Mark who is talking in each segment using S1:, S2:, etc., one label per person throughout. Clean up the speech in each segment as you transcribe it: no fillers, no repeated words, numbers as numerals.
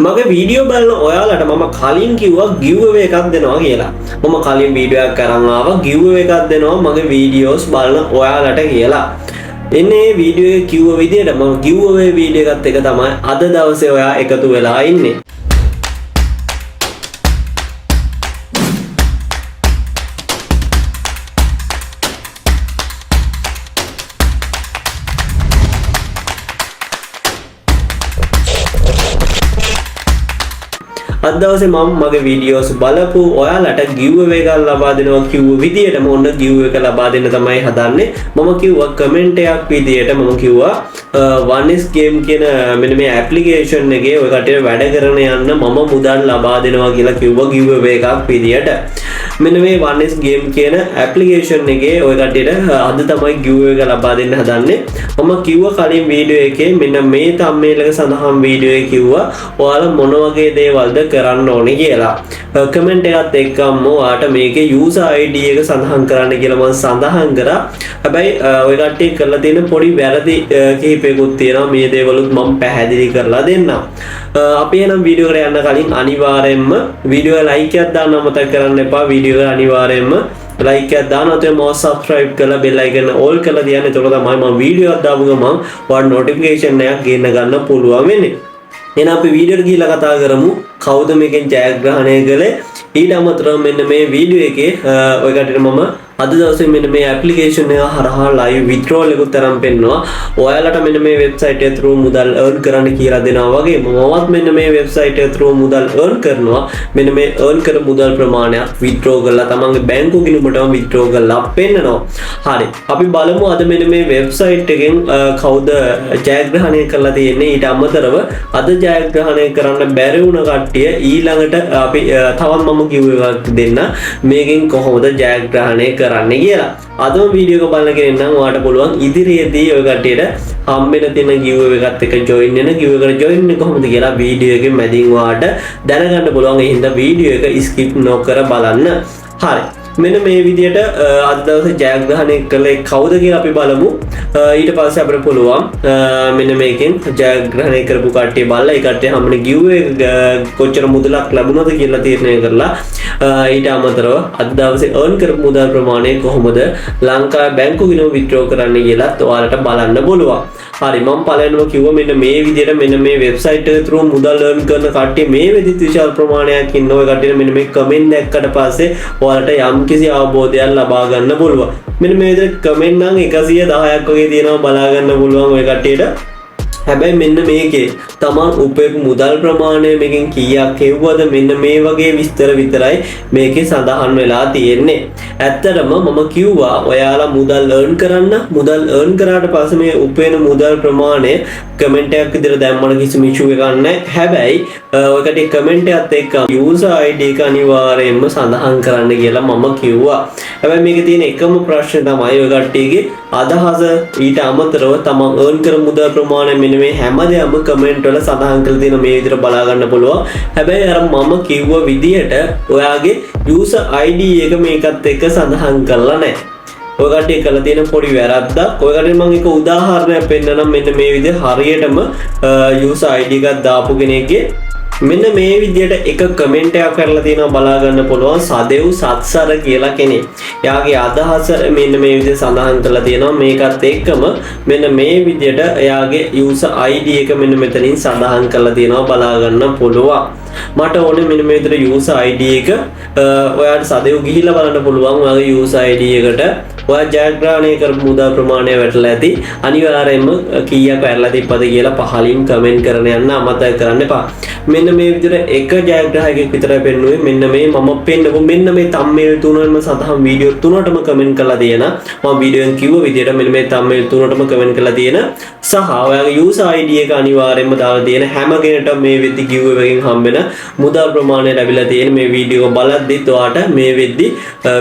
S1: මගේ වීඩියෝ බලන ඔයාලට මම කලින් කිව්වා giveaway එකක් දෙනවා කියලා. මම කලින් වීඩියෝ එකක් කරන් ආවා giveaway එකක් දෙනවා මගේ වීඩියෝස් බලන ඔයාලට කියලා. එන්නේ වීඩියෝ එකේ කිව්ව විදිහට මම giveaway වීඩියෝ එකත් එක තමයි අද දවසේ ඔයා එකතු වෙලා ඉන්නේ. අද දවසේ මම මගේ වීඩියෝස් බලපු ඔයාලට giveaway එකක් ලබා දෙනවා කිව්ව විදියටම ඔන්න giveaway එක ලබා දෙන්න තමයි හදන්නේ. මම කිව්වා කමෙන්ට් එකක් විදියට මම කිව්වා One's Game කියන මෙන්න මේ ඇප්ලිකේෂන් එකේ ඔය කට්ටියට වැඩ කරන යන්න මම මුදල් ලබා දෙනවා කියලා කිව්වා giveaway එකක් විදියට. මෙන්න මේ One's Game කියන ඇප්ලිකේෂන් එකේ ඔය කට්ටියට අද තමයි giveaway එක ලබා දෙන්න හදන්නේ. මම කිව්වා කලින් වීඩියෝ එකේ මෙන්න මේ thumbnail එක සඳහන් වීඩියෝ එකේ කිව්වා ඔයාලා මොන වගේ දේවල්ද කරන්න ඕනේ කියලා. කමෙන්ට් එකත් එක්කම ඔයාට මේකේ user ID එක සඳහන් කරන්න කියලා මම සඳහන් කරා. හැබැයි ඔය කට්ටිය කරලා තියෙන පොඩි වැරදි කිහිපයකුත් තියෙනවා. මේ දේවලුත් මම පැහැදිලි කරලා දෙන්නම්. අපි එනම් වීඩියෝ එකට යන්න කලින් අනිවාර්යයෙන්ම වීඩියෝ එක ලයික් එකක් දාන්න අමතක කරන්න එපා. වීඩියෝ එක අනිවාර්යයෙන්ම like එකක් දාන්න අතේ මම subscribe කරලා bell icon all කරලා තියන්න. එතකොට තමයි මම වීඩියෝ එකක් දාපු ගමන් ඔයාලට notification එකක් ගෙන්න ගන්න පුළුවන් වෙන්නේ. එහෙනම් අපි වීඩියෝ එකට ගිහිල්ලා කතා කරමු කවුද මේකෙන් ජයග්‍රහණය කළේ. ඊට අමතරව මෙන්න මේ වීඩියෝ එකේ ඔය කටට මම අද දවසේ මෙන්න මේ ඇප්ලිකේෂන් එක හරහා live withdrawal එකක් තරම් පෙන්නවා. ඔයාලට මෙන්න මේ වෙබ්සයිට් එක through මුදල් earn කරන්න කියලා දෙනවා වගේ මමවත් මෙන්න මේ වෙබ්සයිට් එක through මුදල් earn කරනවා. මෙන්න මේ earn කර මුදල් ප්‍රමාණයක් withdraw කරලා තමන්ගේ බැංකුව ගිණුමටම withdraw කරලා පෙන්නනවා. හරි. අපි බලමු අද මෙන්න මේ වෙබ්සයිට් එකෙන් කවුද ජයග්‍රහණය කරලා තියෙන්නේ. ඊට අමතරව අද ජයග්‍රහණය කරන්න බැරි වුණ කට්ටිය ඊළඟට අපි තවත් මම කිව්ව එකක් දෙන්න මේකෙන් කොහොමද ජයග්‍රහණය කරන්න කියලා. අදම වීඩියෝ එක බලන කෙනෙක් නම් ඔයාලට පුළුවන් ඉදිරියේදී ඔය කට්ටියට හම්බෙන තියෙන giveaway එකත් එක්ක join වෙන giveaway එකට join වෙන්නේ කොහොමද කියලා වීඩියෝ එකෙන් මැදින් ඔයාලට දැනගන්න පුළුවන්. ඒ හින්දා වීඩියෝ එක skip නොකර බලන්න. හරි. මෙන්න මේ විදියට අද දවසේ ජයග්‍රහණය කළේ කවුද කියලා අපි බලමු. ඊට පස්සේ අපිට පුළුවන් මෙන්න මේකෙන් ජයග්‍රහණය කරපු කට්ටිය බලලා ඒ කට්ටිය හැමෝම giveaway කොච්චර මුදලක් ලැබුණාද කියලා තීරණය කරලා ඊට අමතරව අද දවසේ earn කරපු මුදල් ප්‍රමාණය කොහොමද ලංකාවේ බැංකු ගිණුම withdraw කරන්න කියලා ඔයාලට බලන්න පුළුවන්. හරි මම පළවෙනිම කිව්වා මෙන්න මේ විදියට මෙන්න මේ වෙබ්සයිට් එක through මුදල් earn කරන කට්ටිය මේ වෙදිත් විශාල ප්‍රමාණයක් ඉන්න ඔය කට්ටියට මෙන්න මේ කමෙන්ට් දැක්කට පස්සේ ඔයාලට යම් කිසි අවබෝධයක් ලබා ගන්න පුළුවන්. මෙන්න මේ විදිහට කමෙන්ට් නම් 110ක් වගේ තියෙනවා බලා ගන්න පුළුවන් ඔය කට්ටියට. හැබැයි මෙන්න මේකේ තමන් උපයපු මුදල් ප්‍රමාණය මේකෙන් කීයක් හෙව්වද මෙන්න මේ වගේ විස්තර විතරයි මේකේ සඳහන් වෙලා තියෙන්නේ. ඇත්තටම මම කිව්වා ඔයාලා මුදල් earn කරන්න. මුදල් earn කරාට පස්සේ මේ උපයන මුදල් ප්‍රමාණය කමෙන්ට් එකක් විදිහට දැම්මම කිසිම ඉෂුව එකක් නැහැ. හැබැයි ඔයකට කමෙන්ට් එකත් එක්ක user ID එක අනිවාර්යයෙන්ම සඳහන් කරන්න කියලා මම කිව්වා. හැබැයි මේකේ තියෙන එකම ප්‍රශ්නේ තමයි ඔය කට්ටියගේ අදහස ඊට අමතරව තමන් earn කර මුදල් ප්‍රමාණය මෙන්න මේ හැමදේම කමෙන්ට් වල සඳහන් කරලා තියෙන මේ විදිහට බලා ගන්න පුළුවන්. හැබැයි අර මම කිව්ව විදිහට ඔයාගේ user ID එක මේකත් එක්ක සඳහන් කරලා නැහැ. ඔය කට්ටිය කරලා තියෙන පොඩි වැරද්දක්. ඔය කට්ටිය මම එක උදාහරණයක් පෙන්නනම් මෙන්න මේ විදිහට හරියටම user ID එකක් දාපු කෙනෙක්ගේ මෙන්න මේ විදිහට එක කමෙන්ට් එකක් කරලා තියෙනවා බලා ගන්න පුළුවන්. සදෙව් සත්සර කියලා කෙනෙක්. එයාගේ අදහස මෙන්න මේ විදිහට සඳහන් කරලා තියෙනවා. මේකත් එක්කම මෙන්න මේ විදිහට එයාගේ user ID එක මෙන්න මෙතනින් සඳහන් කරලා තියෙනවා බලා ගන්න පුළුවන්. මට ඕනේ මෙන්න මේ විදිහට user ID එක ඔයාලට සදෙව් ගිහිල්ලා බලන්න පුළුවන්. ඔයාගේ user ID එකට ඔයා ජයග්‍රහණය කරපු මුදල් ප්‍රමාණය වැටලා ඇති. අනිවාර්යයෙන්ම කීයක් වැරලා තිබ්බද කියලා පහලින් කමෙන්ට් කරන යන්න අමතක කරන්න එපා. මෙන්න මේ විදිහට එක ජයග්‍රාහකයෙක් විතරයි පෙන්නුවේ. මෙන්න මේ මම පෙන්නපු මෙන්න මේ thumbnail තුනම සඳහන් වීඩියෝ තුනටම කමෙන්ට් කරලා තියෙන. මම වීඩියෝෙන් කිව්ව විදිහට මෙන්න මේ thumbnail තුනටම කමෙන්ට් කරලා තියෙන සහ ඔයාගේ user ID එක අනිවාර්යයෙන්ම දාලා තියෙන හැම කෙනෙක්ටම මේ වෙද්දි giveaway එකෙන් හම්බෙන මුදල් ප්‍රමාණය ලැබිලා තියෙන මේ වීඩියෝ බලද්දිත් ඔයාට මේ වෙද්දි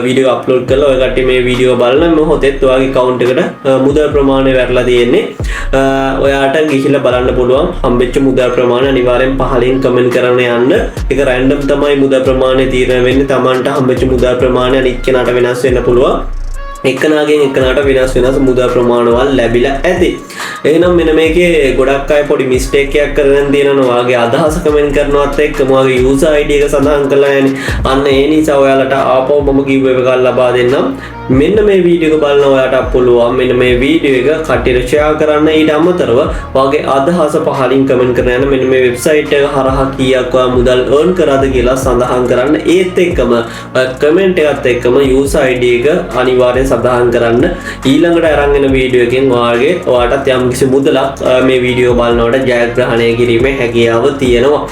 S1: වීඩියෝ අප්ලෝඩ් කරලා ඔය කට්ටිය මේ වීඩියෝ බලන මොහොතේත් ඔයාගේ account එකට මුදල් ප්‍රමාණය වැටලා තියෙන්නේ. ඔයාට ගිහිල්ලා බලන්න පුළුවන් හම්බෙච්ච මුදල් ප්‍රමාණය අනිවාර්යෙන් පහලින් කමෙන්ට් කරන්න යන්න. ඒක රැන්ඩම් තමයි මුදල් ප්‍රමාණය තීරණය වෙන්නේ. Tamanට හම්බෙච්ච මුදල් ප්‍රමාණය අනිත් කෙනාට වෙනස් වෙන්න පුළුවන්. එකනාගෙන් එකනට වෙනස් මුදල් ප්‍රමාණවල් ලැබිලා ඇති. එහෙනම් මෙන්න මේකේ ගොඩක් අය පොඩි මිස්ටේක් එකක් කරගෙන තියෙනවා. වාගේ අදහස කමෙන්ට් කරනවත් එක්කම වාගේ යූසර් ID එක සඳහන් කරලා යන්නේ. අන්න ඒ නිසා ඔයාලට ආපහු මම giveaway එකක් ලබා දෙන්නම්. මෙන්න මේ වීඩියෝ එක බලන ඔයාලට පුළුවන් මෙන්න මේ වීඩියෝ එක කට්ටියට ෂෙයා කරන්න. ඊට අමතරව වාගේ අදහස පහලින් කමෙන්ට් කරන යන මෙන්න මේ වෙබ්සයිට් එක හරහා කීයක් ඔයා මුදල් earn කරාද කියලා සඳහන් කරන්න. ඒත් එක්කම කමෙන්ට් එකත් එක්කම යූසර් ID එක අනිවාර්යෙන් සඳහන් කරන්න. ඊළඟට අරන් එන වීඩියෝ එකෙන් ඔයාලටත් යම් කිසි මුදලක් මේ වීඩියෝ බලනකොට ජයග්‍රහණය කිරීමේ හැකියාව තියෙනවා.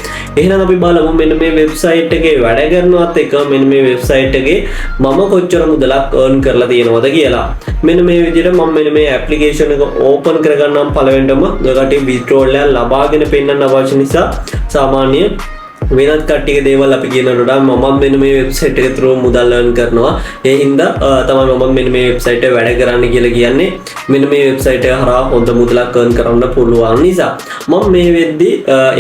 S1: එහෙනම් අපි බලමු මෙන්න මේ වෙබ්සයිට් එකේ වැඩ කරනවත් එක මෙන්න මේ වෙබ්සයිට් එකේ මම කොච්චර මුදලක් earn කරලා තියෙනවද කියලා. මෙන්න මේ විදිහට මම මෙන්න මේ ඇප්ලිකේෂන් එක ඕපන් කරගන්නම්. පළවෙනිටම ඔයගොල්ලෝ withdrawal එක ලබාගෙන පෙන්නන්න අවශ්‍ය නිසා සාමාන්‍ය වෙනත් කට්ටියක දේවල් අපි කියනකොට මම මෙන්න මේ වෙබ්සයිට් එක through මුදල් earn කරනවා. ඒ හින්දා තමයි මම මෙන්න මේ වෙබ්සයිට් එක වැඩ කරන්න කියලා කියන්නේ. මෙන්න මේ වෙබ්සයිට් එක හරහා හොඳ මුදලක් earn කරන්න පුළුවන් නිසා මම මේ වෙද්දි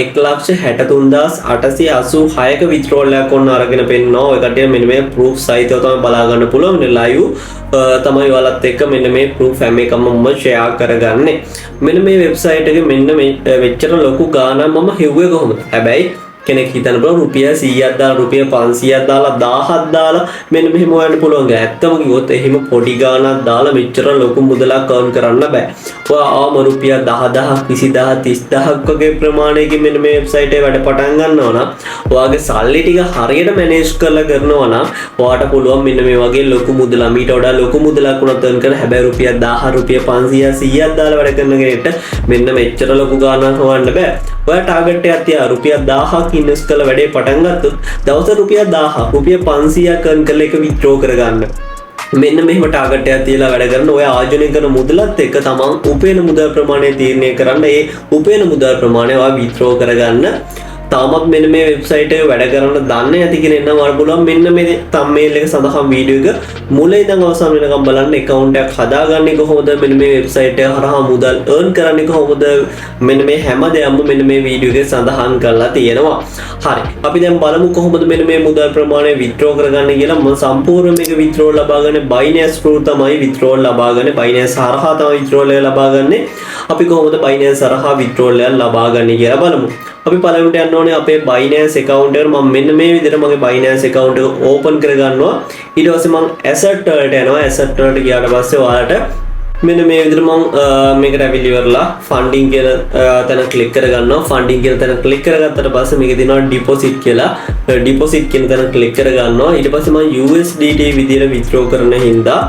S1: 1,63,886ක withdrawal එකක් ඔන්න අරගෙන පෙන්නනවා. ඔය කට්ටිය මෙන්න මේ proof සහිතව තමයි බලා ගන්න පුළුවන්. මෙන්න live තමයි ඔයාලත් එක්ක මෙන්න මේ proof හැම එකම මම share කරගන්නේ. මෙන්න මේ වෙබ්සයිට් එකේ මෙන්න මේ මෙච්චර ලොකු ගාණක් මම හෙව්වේ කොහොමද? හැබැයි කෙනෙක් හිතන්න පුළුවන් රුපියල් 100ක් දාලා රුපියල් 500ක් දාලා 1000ක් දාලා මෙන්න මෙහෙම හොයන්න පුළුවන්. ඇත්තම කිව්වොත් එහෙම පොඩි ගාණක් දාලා මෙච්චර ලොකු මුදලක් earn කරන්න බෑ. ඔයා ආවම රුපියල් 10000ක් 20000ක් 30000ක් වගේ ප්‍රමාණයකින් මෙන්න මේ වෙබ්සයිට් එක වැඩ පටන් ගන්නවා නම් ඔයාගේ සල්ලි ටික හරියට මැනේජ් කරලා කරනවා නම් ඔයාට පුළුවන් මෙන්න මේ වගේ ලොකු මුදලක් මීට වඩා ලොකු මුදලක් උනත් earn කරන්න. හැබැයි රුපියල් 1000 රුපියල් 500 100ක් දාලා වැඩ කරන කෙනෙක්ට මෙන්න මෙච්චර ලොකු ගාණක් හොයන්න බෑ. ඔයා ටාගට් එකක් තියා රුපියල් 1000ක් ඉන්වෙස්ට් කරලා වැඩේ පටන් ගත්තොත් දවසට රුපියල් 1000 රුපියල් 500ක් earn කරලා ඒක withdraw කරගන්න. මෙන්න මෙහෙම ටාගට් එකක් තියලා වැඩ කරන ඔය ආයෝජනය කරන මුදලත් එක්ක තමන් උපයන මුදල් ප්‍රමාණය තීරණය කරන්න. ඒ උපයන මුදල් ප්‍රමාණය ඔයා withdraw කරගන්න. තාමත් මෙන්න මේ වෙබ්සයිට් එක වැඩ කරන්න දන්නේ නැති කෙනෙක් නම් වර පුළුවන් මෙන්න මේ thumbnail එක සඳහන් වීඩියෝ එක මුල ඉඳන් අවසන් වෙනකම් බලන්න. account එකක් හදාගන්නේ කොහොමද, මෙන්න මේ වෙබ්සයිට් එක හරහා මුදල් earn කරන්නේ කොහොමද, මෙන්න මේ හැම දෙයක්ම මෙන්න මේ වීඩියෝ එකේ සඳහන් කරලා තියෙනවා. හරි, අපි දැන් බලමු කොහොමද මෙන්න මේ මුදල් ප්‍රමාණය withdraw කරගන්නේ කියලා. මම සම්පූර්ණ මේක withdraw ලබාගන්නේ Binance through තමයි withdraw ලබාගන්නේ. Binance හරහා තමයි withdraw එක ලබාගන්නේ. අපි කොහොමද Binance හරහා withdraw එක ලබාගන්නේ කියලා බලමු. අපි පළමුවට යන්න ඕනේ අපේ Binance account එකට. මම මෙන්න මේ විදිහට මගේ Binance account එක open කරගන්නවා. ඊට පස්සේ මම asset වලට යනවා. asset වලට ගියාට පස්සේ ඔයාලට මෙන්න මේ විදිහට මම මේකට ඇවිල්ලි ඉවරලා funding කියන තැන click කරගන්නවා. funding කියන තැන click කරගත්තට පස්සේ මේක දෙනවා deposit කියලා. deposit කියන තැන click කරගන්නවා. ඊට පස්සේ මම USDT විදිහට withdraw කරන හින්දා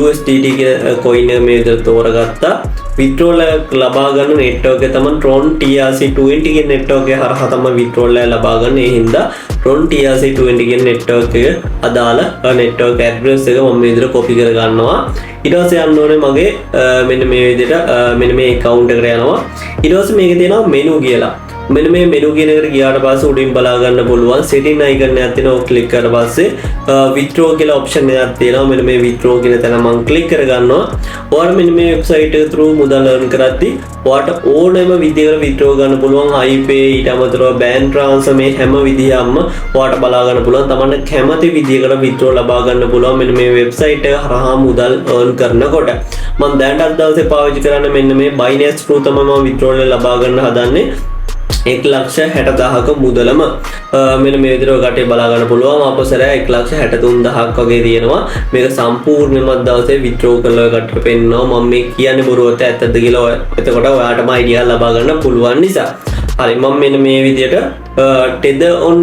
S1: USDT කියන coin එක මේ විදිහට තෝරගත්තා. withdrawal ලබා ගන්න network එක තමයි Tron TRC20 කියන network එක හරහා තමයි withdrawal ලබා ගන්න. ඒ හින්දා Tron TRC20 කියන network එක අදාළ network address එක මම මේ විදිහට copy කර ගන්නවා. ඊට පස්සේ යන්න ඕනේ මගේ මෙන්න මේ විදිහට මෙන්න මේ account එකට යනවා. ඊට පස්සේ මේකේ තියෙනවා menu කියලා. මෙන්න මේ menu කියන එකට ගියාට පස්සේ උඩින් බලා ගන්න පුළුවන් setting icon එකක් තියෙනවා. ඔක click කරලා පස්සේ withdraw කියලා option එකක් තියෙනවා. මෙන්න මේ withdraw කියන තැන මම click කරගන්නවා. ඔයාලා මෙන්න මේ website එක through මුදල් earn කරද්දී ඔයාලට ඕනෑම විදිහකට withdraw ගන්න පුළුවන්. iPay ඊට අමතරව bank transfer මේ හැම විදිහක්ම ඔයාලට බලා ගන්න පුළුවන්. තමන්ට කැමති විදිහකට withdraw ලබා ගන්න පුළුවන් මෙන්න මේ website එක හරහා මුදල් earn කරනකොට. මම දැනට අද දවසේ පාවිච්චි කරන්නේ මෙන්න මේ Binance through තමයි මම withdraw ලබා ගන්න හදන්නේ. 1,60,000ක මුදලම මෙන්න මේ විදිහට ඔයගට බලා ගන්න පුළුවන්. අපසරය 1,63,000ක් වගේ තියෙනවා. මේක සම්පූර්ණයෙන්ම දවසේ withdraw කරලා ඔයගට පෙන්නනවා. මම මේ කියන්නේ බොරුවට ඇත්තද කියලා එතකොට ඔයාටම idea ලබා ගන්න පුළුවන් නිසා. හරි, මම මෙන්න මේ විදිහට tether on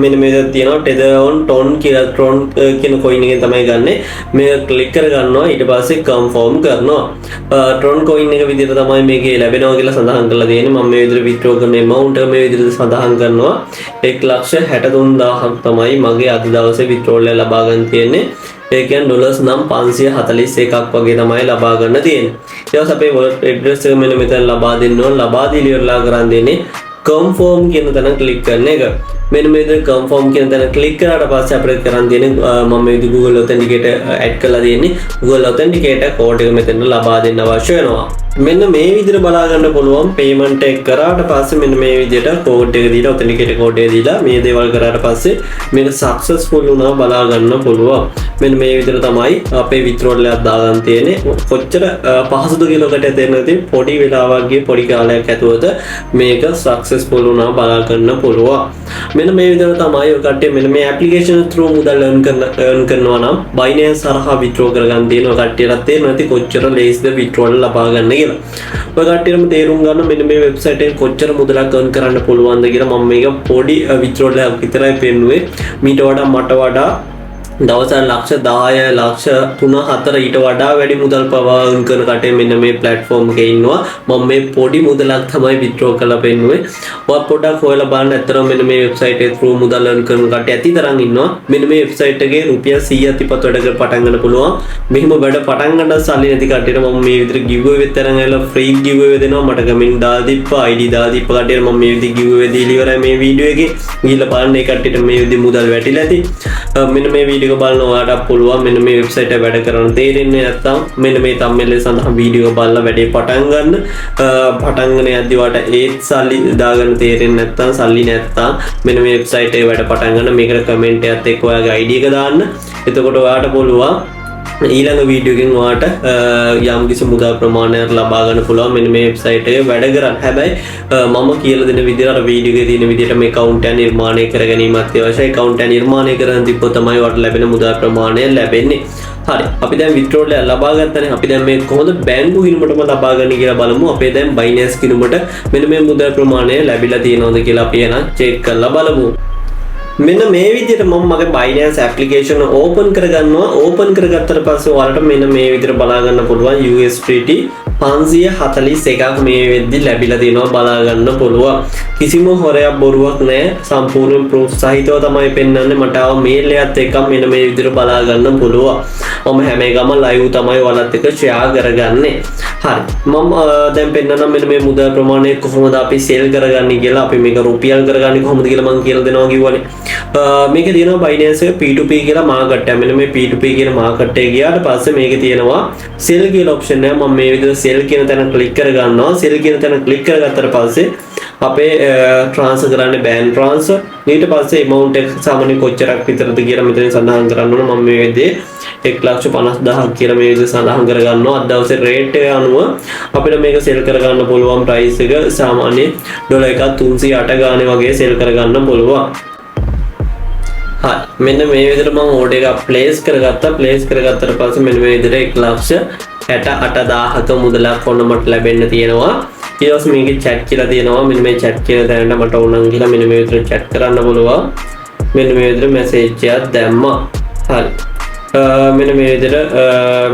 S1: මෙන්න මේක තියෙනවා tether on Tron කියලා. Tron කියන coin එකෙන් තමයි ගන්නෙ. මේක click කරගන්නවා. ඊට පස්සේ confirm කරනවා. Tron coin එක විදිහට තමයි මේකේ ලැබෙනවා කියලා සඳහන් කරලා තියෙන්නේ. මම මේ විදිහට withdraw කරන amount එක මේ විදිහට සඳහන් කරනවා. 1,63,000ක් තමයි මගේ අද දවසේ withdrawal එක ලබා ගන්න තියෙන්නේ. ඒ කියන්නේ ඩොලර්ස් නම් 541ක් වගේ තමයි ලබා ගන්න තියෙන්නේ. ඊට පස්සේ අපේ wallet address එක මෙන්න මෙතන ලබා දෙන්න ඕන. ලබා දීලා ඉවරලා කරන් දෙන්නේ confirm කියන තැන click කරන එක. මෙන්න මේ විදිහට confirm කියන තැන click කරාට පස්සේ අපිට කරන් තියෙන්නේ මම මේ විදිහට Google Authenticator add කරලා තියෙන්නේ. Google Authenticator code එක මෙතන ලබා දෙන්න අවශ්‍ය වෙනවා. මෙන්න මේ විදිහට බලා ගන්න පුළුවන් payment එක කරාට පස්සේ මෙන්න මේ විදිහට code එක දීලා Authenticator code එක දීලා මේ දේවල් කරාට පස්සේ මේක successful වුණා බලා ගන්න පුළුවන්. මෙන්න මේ විදිහට තමයි අපේ withdrawal එකක් දාගන්න තියෙන්නේ. කොච්චර පහසුද කියලා ඔකට තේරෙන්නේ පොඩි වෙලාවක් ගිය පොඩි කාලයක් ඇතුළත මේක successful වුණා බලා ගන්න පුළුවන්. මෙන්න මේ විදිහට තමයි ඔය කට්ටිය මෙන්න මේ application through මුදල් earn කරනවා නම් Binance හරහා withdraw කරගන්න තියෙනවා. කට්ටියට තේරෙන්නේ නැති කොච්චර ලේසිද withdrawal ලබා ගන්න කියලා. ඔය කට්ටියම තේරුම් ගන්න මෙන්න මේ වෙබ්සයිට් එකෙන් කොච්චර මුදලක් earn කරන්න පුළුවන්ද කියලා මම මේක පොඩි withdrawal එකක් විතරයි පෙන්නුවේ. මීට වඩා මට වඩා දවසට ලක්ෂ 10 ලක්ෂ 3-4 ඊට වඩා වැඩි මුදල් පවා earn කරන කටේ මෙන්න මේ platform එකේ ඉන්නවා. මම මේ පොඩි මුදලක් තමයි withdraw කරලා පෙන්නුවේ. ඔයා පොඩ්ඩක් හොයලා බලන්න. ඇත්තටම මෙන්න මේ website එකේ through මුදල් earn කරන කටේ ඇති තරම් ඉන්නවා. මෙන්න මේ website එකේ රුපියල් 100ක් තිබ්බත් වැඩ කර පටන් ගන්න පුළුවන්. මෙහිම වැඩ පටන් ගන්න සල්ලි නැති කට්ටියට මම මේ විදිහට giveaway එකක් තරම් ඇවිල්ලා free giveaway දෙනවා. මට comment දාලා තිබ්බා ID දාලා තිබ්බ කට්ටියට මම මේ විදිහට giveaway දීලා ඉවරයි මේ වීඩියෝ එකේ. ගිහලා බලන්න ඒ කට්ටියට මේ විදිහට මුදල් වැටිලා ඇති. මෙන්න මේ වීඩියෝ එක බලන ඔයාලට පුළුවන් මෙන්න මේ වෙබ්සයිට් එක වැඩ කරන්න තේරෙන්නේ නැත්නම් මෙන්න මේ thumbnail එක සඳහා වීඩියෝ එක බලලා වැඩේ පටන් ගන්න. පටන් ගන්න යද්දි වට ඒත් සල්ලි දාගන්න තේරෙන්නේ නැත්නම් සල්ලි නැත්නම් මෙන්න මේ වෙබ්සයිට් එකේ වැඩ පටන් ගන්න. මේකට කමෙන්ට් එකත් එක්ක ඔයාගේ ID එක දාන්න. එතකොට ඔයාට පුළුවන් ඊළඟ වීඩියෝ එකෙන් ඔයාට යම් කිසි මුදල් ප්‍රමාණයක් ලබා ගන්න පුළුවන් මෙන්න මේ වෙබ්සයිට් එකේ වැඩ කරන්න. හැබැයි මම කියලා දෙන විදිහට අර වීඩියෝ එකේ තියෙන විදිහට මේ account එක නිර්මාණය කර ගැනීම අත්‍යවශ්‍යයි. account එක නිර්මාණය කරන් තිබ්බොත් තමයි ඔයාට ලැබෙන මුදල් ප්‍රමාණය ලැබෙන්නේ. හරි අපි දැන් withdrawal එක ලබා ගත්තනේ. අපි දැන් මේ කොහොමද බැංකු ගිණුමටම ලබා ගන්න කියලා බලමු. අපේ දැන් Binance ගිණුමට මෙන්න මේ මුදල් ප්‍රමාණය ලැබිලා තියෙනවද කියලා අපි එන check කරලා බලමු. මෙන්න මේ විදිහට මම මගේ Binance application open කරගන්නවා. open කරගත්තට පස්සේ ඔයාලට මෙන්න මේ විදිහට බලා ගන්න පුළුවන් USDT 541ක් මේ වෙද්දි ලැබිලා තියෙනවා බලා ගන්න පුළුවන්. කිසිම හොරයක් බොරුවක් නැහැ. සම්පූර්ණ proof සහිතව තමයි පෙන්වන්නේ. මට ආව mail එකත් එක්ක මෙන්න මේ විදිහට බලා ගන්න පුළුවන්. මම හැම එකම live තමයි ඔයාලත් එක්ක share කරගන්නේ. හරි. මම දැන් පෙන්නනම් මෙන්න මේ මුදල් ප්‍රමාණය කොහොමද අපි sell කරගන්නේ කියලා. අපි මේක රුපියල් කරගන්නේ කොහොමද කියලා මම කියලා දෙනවා කිව්වනේ. මේක තියෙනවා Binance එක P2P කියලා මාකට් එක. මෙන්න මේ P2P කියන මාකට් එක ගියාට පස්සේ මේකේ තියෙනවා sell කියලා option එක. මම මේ විදිහට sell කියන තැන click කරගන්නවා. sell කියන තැන click කරගත්තට පස්සේ අපේ transfer කරන්නේ bank transfer. ඊට පස්සේ amount එක සාමාන්‍ය කොච්චරක් විතරද කියලා මෙතන සඳහන් කරන්න ඕන. මම මේ විදිහේ 1,50,000ක් කියලා මේ විදිහට සඳහන් කරගන්නවා. අද දවසේ rate එක අනුව අපිට මේක sell කරගන්න පුළුවන් price එක සාමාන්‍ය ඩොලර් එකක් 308 ගානේ වගේ sell කරගන්න පුළුවන්. හරි මෙන්න මේ විදිහට මම order එක place කරගත්තා. place කරගත්තට පස්සේ මෙන්න මේ විදිහට 1,68,000ක මුදලක් ඔන්න මට ලැබෙන්න තියෙනවා. ඊට පස්සේ මේකේ chat කියලා තියෙනවා. මෙන්න මේ chat කියන තැනට මට ඕනනම් කියලා මෙන්න මේ විදිහට chat කරන්න පුළුවන්. මෙන්න මේ විදිහට message එකක් දැම්මා. හරි මෙන්න මේ විදිහට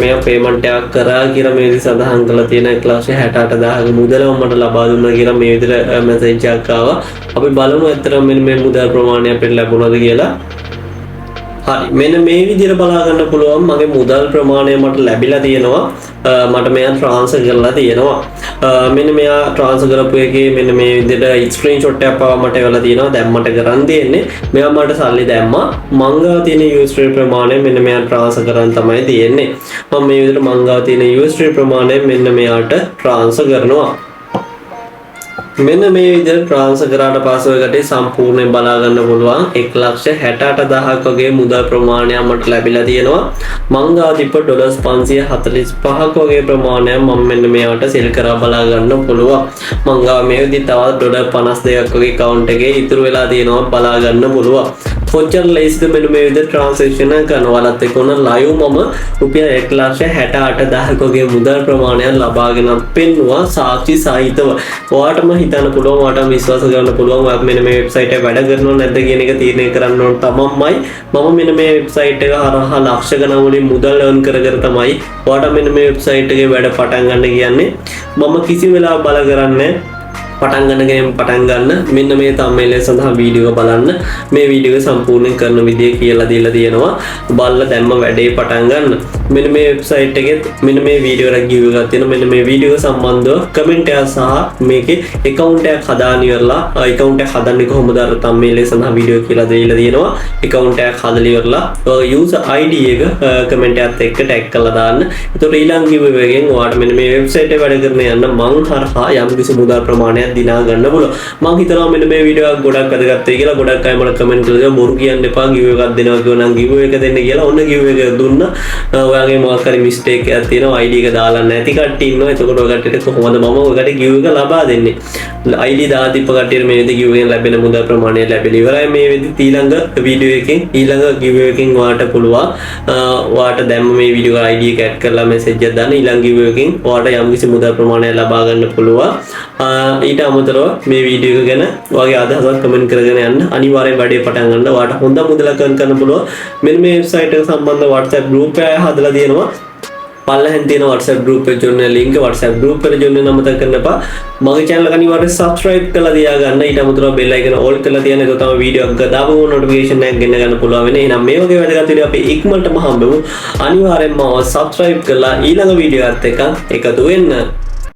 S1: මෙයා payment එකක් කරා කියලා මේ විදිහට සඳහන් කරලා තියෙන 1,68,000ක මුදල මට ලබා දුන්නා කියලා මේ විදිහට message එකක් ආවා. අපි බලමු ඇත්තටම මෙන්න මේ මුදල් ප්‍රමාණය අපිට ලැබුණාද කියලා. හරි මෙන්න මේ විදිහට බලා ගන්න පුළුවන් මගේ මුදල් ප්‍රමාණය මට ලැබිලා තියෙනවා. මට මෙයා transfer කරලා තියෙනවා. මෙන්න මෙයා transfer කරපු එකේ මෙන්න මේ විදිහට screenshot එකක් පවා මට එවලා තියෙනවා. දැන් මට කරන් තියෙන්නේ මෙයා මට සල්ලි දැම්මා. මංගා තියෙන USD ප්‍රමාණය මෙන්න මෙයා transfer කරන් තමයි තියෙන්නේ. මම මේ විදිහට මංගා තියෙන USD ප්‍රමාණය මෙන්න මෙයාට transfer කරනවා. මෙන්න මේ විදිහට transfer කරාට පස්සේ ඔයකට සම්පූර්ණයෙන් බලා ගන්න පුළුවන් 1,68,000ක් වගේ මුදල් ප්‍රමාණයක් මට ලැබිලා තියෙනවා. මං ගාව තිබ්බ ඩොලර්ස් 545ක් වගේ ප්‍රමාණයක් මම මෙන්න මෙයාට sell කරලා බලා ගන්න පුළුවන්. මං ගාව මේ විදිහට තවත් ඩොලර් 52ක් වගේ account එකේ ඉතුරු වෙලා තියෙනවා බලා ගන්න පුළුවන්. කොච්චර ලේසිද මෙන්න මේ විදිහට transaction කරනවාලත් එක්ක උන live මම රුපියල් 1,68,000ක වගේ මුදල් ප්‍රමාණයක් ලබාගෙන පෙන්නවා සාක්ෂි සහිතව. ඔයාටම හිතන්න පුළුවන් ඔයාට විශ්වාස කරන්න පුළුවන් ඔයාත් මෙන්න මේ වෙබ්සයිට් එක වැඩ කරනවද නැද්ද කියන එක තීරණය කරන්න ඕන තමයිමයි. මම මෙන්න මේ වෙබ්සයිට් එක හරහා ලක්ෂ ගණන් වලින් මුදල් earn කර තමයි ඔයාට මෙන්න මේ වෙබ්සයිට් එකේ වැඩ පටන් ගන්න කියන්නේ. මම කිසි වෙලාවක බල කරන්නේ පටන් ගන්නගෙන පටන් ගන්න මෙන්න මේ thumbnail එක සඳහා වීඩියෝ බලන්න මේ වීඩියෝ සම්පූර්ණයෙන් කරන විදිය කියලා දීලා තියෙනවා බලලා දැම්ම වැඩේ පටන් ගන්න මෙන්න මේ වෙබ්සයිට් එකේ මෙන්න මේ වීඩියෝ එක ගිව් එකක් තියෙනවා මෙන්න මේ වීඩියෝ සම්බන්ධව කමෙන්ට් එක සහ මේකේ account එකක් හදාගෙන ඉවරලා account එක හදන්නේ කොහොමද අර thumbnail එක සඳහා වීඩියෝ කියලා දීලා තියෙනවා account එකක් හදලා ඉවරලා user ID එක කමෙන්ට් එකත් එක්ක ටැග් කරලා දාන්න එතකොට ඊළඟ ගිව් එකෙන් ඔයාලට මෙන්න මේ වෙබ්සයිට් එක වැඩ කරන යන්න මං හරහා යම් කිසි මුදල් ප්‍රමාණයක් දිනා ගන්න පුළුවන් මම හිතනවා මෙන්න මේ වීඩියෝ එක ගොඩක් වැදගත් වෙයි කියලා ගොඩක් අය මට කමෙන්ට් කරලා බොරු කියන්න එපා ගිව් එකක් දෙනවා කියෝ නම් ගිව් එක දෙන්න කියලා ඔන්න ගිව් එක දුන්නා ඔයාගේ මොකක් හරි මිස්ටේක් එකක් තියෙනවා ID එක දාලා නැති කට්ටිය ඉන්නවා එතකොට ඔය කට්ටියට කොහොමද මම ඔයකට ගිව් එක ලබා දෙන්නේ ID දාලා තිබ්බ කට්ටියට මේ විදිහට ගිව් එකෙන් ලැබෙන මුදල් ප්‍රමාණය ලැබෙලා ඉවරයි මේ විදිහට ඊළඟ වීඩියෝ එකෙන් ඊළඟ ගිව් එකකින් ඔයාලට පුළුවන් ඔයාලට දැම්ම මේ වීඩියෝ ID එක ඇඩ් කරලා මැසේජ් එකක් දාන්න ඊළඟ ගිව් එකකින් ඔයාලට යම් කිසි මුදල් ප්‍රමාණයක් ලබා ගන්න පුළුවන් ඊට අමතරව මේ වීඩියෝ එක ගැන ඔයාගේ අදහසක් කමෙන්ට් කරගෙන යන්න අනිවාර්යෙන් වැඩේ පටන් ගන්න ඔයාලට හොඳ මුදලක් earn කරන්න පුළුවන් මෙන්න මේ වෙබ්සයිට් එක සම්බන්ධ WhatsApp group එක හදලා තියෙනවා පල්ලෙන් තියෙන WhatsApp group එක join link WhatsApp group එකට join වෙන්න අමතක කරන්න එපා මගේ channel එක අනිවාර්යෙන් subscribe කරලා තියාගන්න ඊට අමතරව bell icon all කරලා තියන්න ඒක තමයි වීඩියෝ එක දාපුවම notification එකක් ගෙන්න ගන්න පුළුවන් වෙන්නේ එහෙනම් මේ වගේ වැදගත් වීඩියෝ අපි ඉක්මනටම හම්බෙමු අනිවාර්යෙන්ම subscribe කරලා ඊළඟ වීඩියෝ එකත් එක්ක එකතු වෙන්න